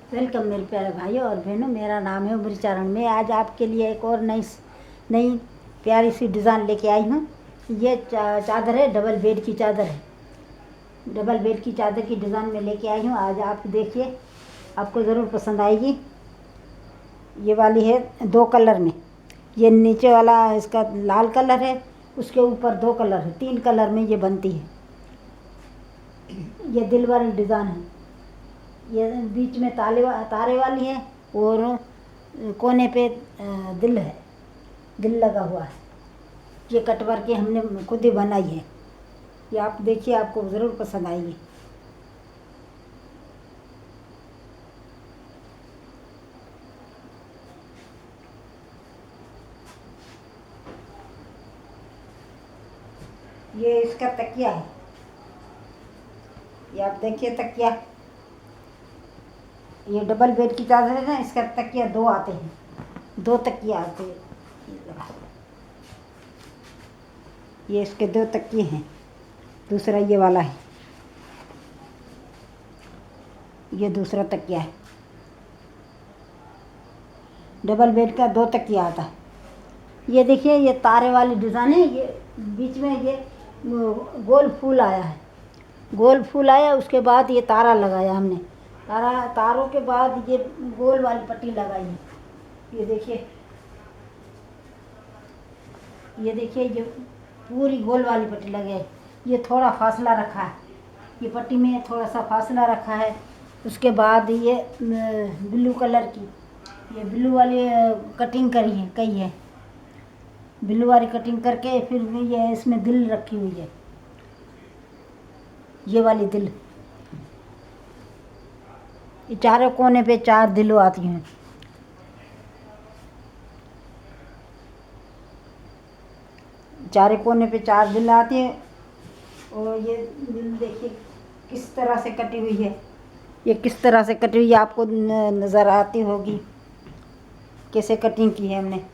Welcome मेरे प्यारे भाइयों और बहनों, मेरा नाम है उम्रचरण। मैं आज आपके लिए एक और नई प्यारी सी डिज़ाइन लेके आई हूँ। ये चादर है, डबल बेड की चादर है। डबल बेड की चादर की डिज़ाइन में लेके आई हूँ। आज आप देखिए, आपको ज़रूर पसंद आएगी। ये वाली है 2 कलर में। ये नीचे वाला इसका लाल कलर है, उसके ऊपर 2 कलर है, 3 कलर में ये बनती है। ये दिल वाली डिज़ाइन है। ये बीच में तारे वाली है और कोने पे दिल है, दिल लगा हुआ है। ये कट वर्क के हमने खुद ही बनाई है। ये आप देखिए, आपको ज़रूर पसंद आएगी। ये इसका तकिया है। ये आप देखिए तकिया, ये डबल बेड की चादर है ना, इसका तकिया 2 आते हैं, 2 तकिया आते हैं। ये इसके 2 तकिए हैं। दूसरा ये वाला है, ये दूसरा तकिया है। डबल बेड का 2 तकिया आता है। ये देखिए, ये तारे वाली डिज़ाइन है। ये बीच में ये गोल फूल आया है, गोल फूल आया, उसके बाद ये तारा लगाया हमने। तारों के बाद ये गोल वाली पट्टी लगाई है। ये देखिए, ये पूरी गोल वाली पट्टी लगी है। ये थोड़ा फासला रखा है, ये पट्टी में थोड़ा सा फासला रखा है। उसके बाद ये ब्लू कलर की, ये ब्लू वाली कटिंग कई है। ब्लू वाली कटिंग करके फिर भी ये इसमें दिल रखी हुई है। ये वाली दिल, ये चारों कोने पे 4 दिल आती हैं। चारों कोने पे 4 दिल आती हैं। और ये दिल देखिए किस तरह से कटी हुई है। ये किस तरह से कटी हुई है आपको नज़र आती होगी, कैसे कटिंग की है हमने।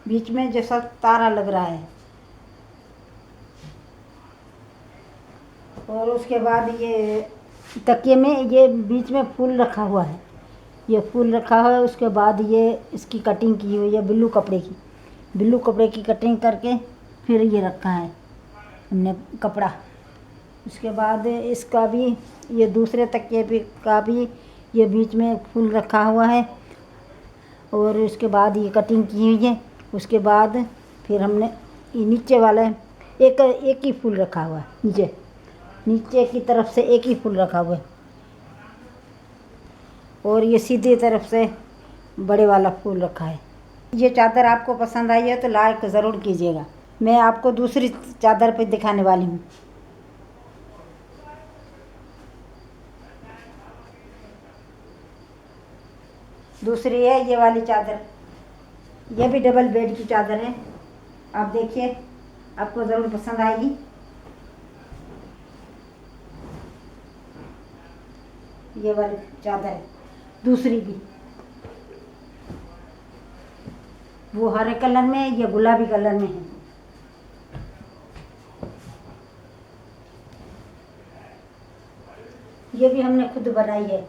बीच में जैसा तारा लग रहा है। और उसके बाद ये तकिए में ये बीच में फूल रखा हुआ है। ये फूल रखा हुआ है। उसके बाद ये इसकी कटिंग की हुई है ब्लू कपड़े की कटिंग करके फिर ये रखा है हमने कपड़ा। उसके बाद इसका भी, ये दूसरे तकिए पे का भी ये बीच में फूल रखा हुआ है। और उसके बाद ये कटिंग की हुई है। उसके बाद फिर हमने ये नीचे वाला एक ही फूल रखा हुआ है। नीचे की तरफ से एक ही फूल रखा हुआ है। और ये सीधी तरफ से बड़े वाला फूल रखा है। ये चादर आपको पसंद आई है तो लाइक ज़रूर कीजिएगा। मैं आपको दूसरी चादर पे दिखाने वाली हूँ। दूसरी है ये वाली चादर। ये भी डबल बेड की चादर है। आप देखिए, आपको ज़रूर पसंद आएगी। ये वाली चादर है दूसरी भी, वो हरे कलर में है, ये गुलाबी कलर में है। ये भी हमने खुद बनाई है।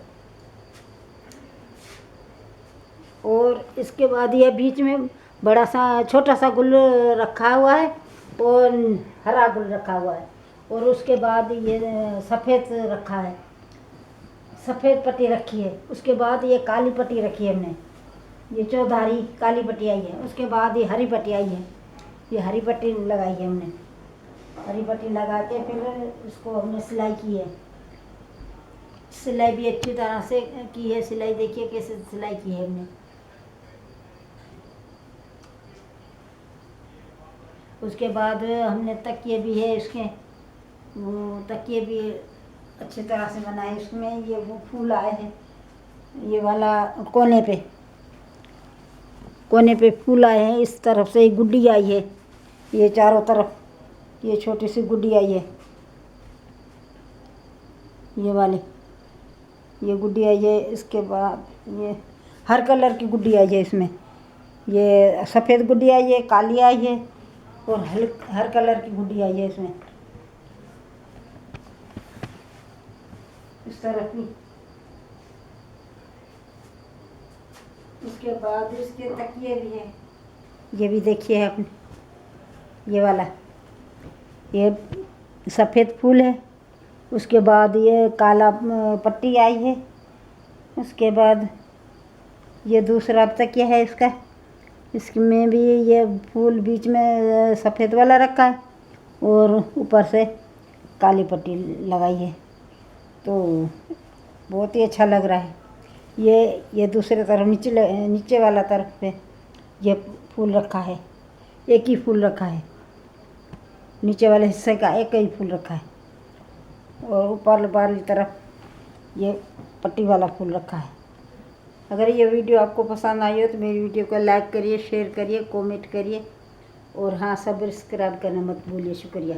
और इसके बाद ये बीच में छोटा सा गुल रखा हुआ है और हरा गुल रखा हुआ है। और उसके बाद ये सफ़ेद रखा है, सफ़ेद पट्टी रखी है। उसके बाद ये काली पट्टी रखी है हमने, ये चौधारी काली पट्टी आई है। उसके बाद ये हरी पट्टी आई है, ये हरी पट्टी लगाई है हमने। हरी पट्टी लगा के फिर इसको हमने सिलाई की है। सिलाई भी अच्छी तरह से की है। सिलाई देखिए कैसे सिलाई की है हमने। उसके बाद हमने तकिए भी है इसके, वो तकिए भी अच्छी तरह से बनाए। उसमें ये वो फूल आए हैं, ये वाला कोने पे फूल आए हैं। इस तरफ से एक गुड्डी आई है, ये चारों तरफ ये छोटी सी गुड्डी आई है। ये वाली ये गुड्डी आई है। इसके बाद ये हर कलर की गुड्डी आई है इसमें। ये सफ़ेद गुड्डी आई है, काली आई है और हर कलर की गुड्डी आई है इसमें, इस तरह की। उसके बाद इसके तकिए भी हैं, ये भी देखिए आपने, ये वाला, ये सफ़ेद फूल है। उसके बाद ये काला पट्टी आई है। उसके बाद ये दूसरा तकिया है इसका, इसमें भी ये फूल बीच में सफ़ेद वाला रखा है और ऊपर से काली पट्टी लगाई है, तो बहुत ही अच्छा लग रहा है। ये दूसरे तरफ नीचे वाला तरफ पे ये फूल रखा है, एक ही फूल रखा है, नीचे वाले हिस्से का एक ही फूल रखा है, और ऊपर वाली तरफ ये पट्टी वाला फूल रखा है। अगर ये वीडियो आपको पसंद आई हो तो मेरी वीडियो को लाइक करिए, शेयर करिए, कमेंट करिए, और हाँ, सब्सक्राइब करना मत भूलिए। शुक्रिया।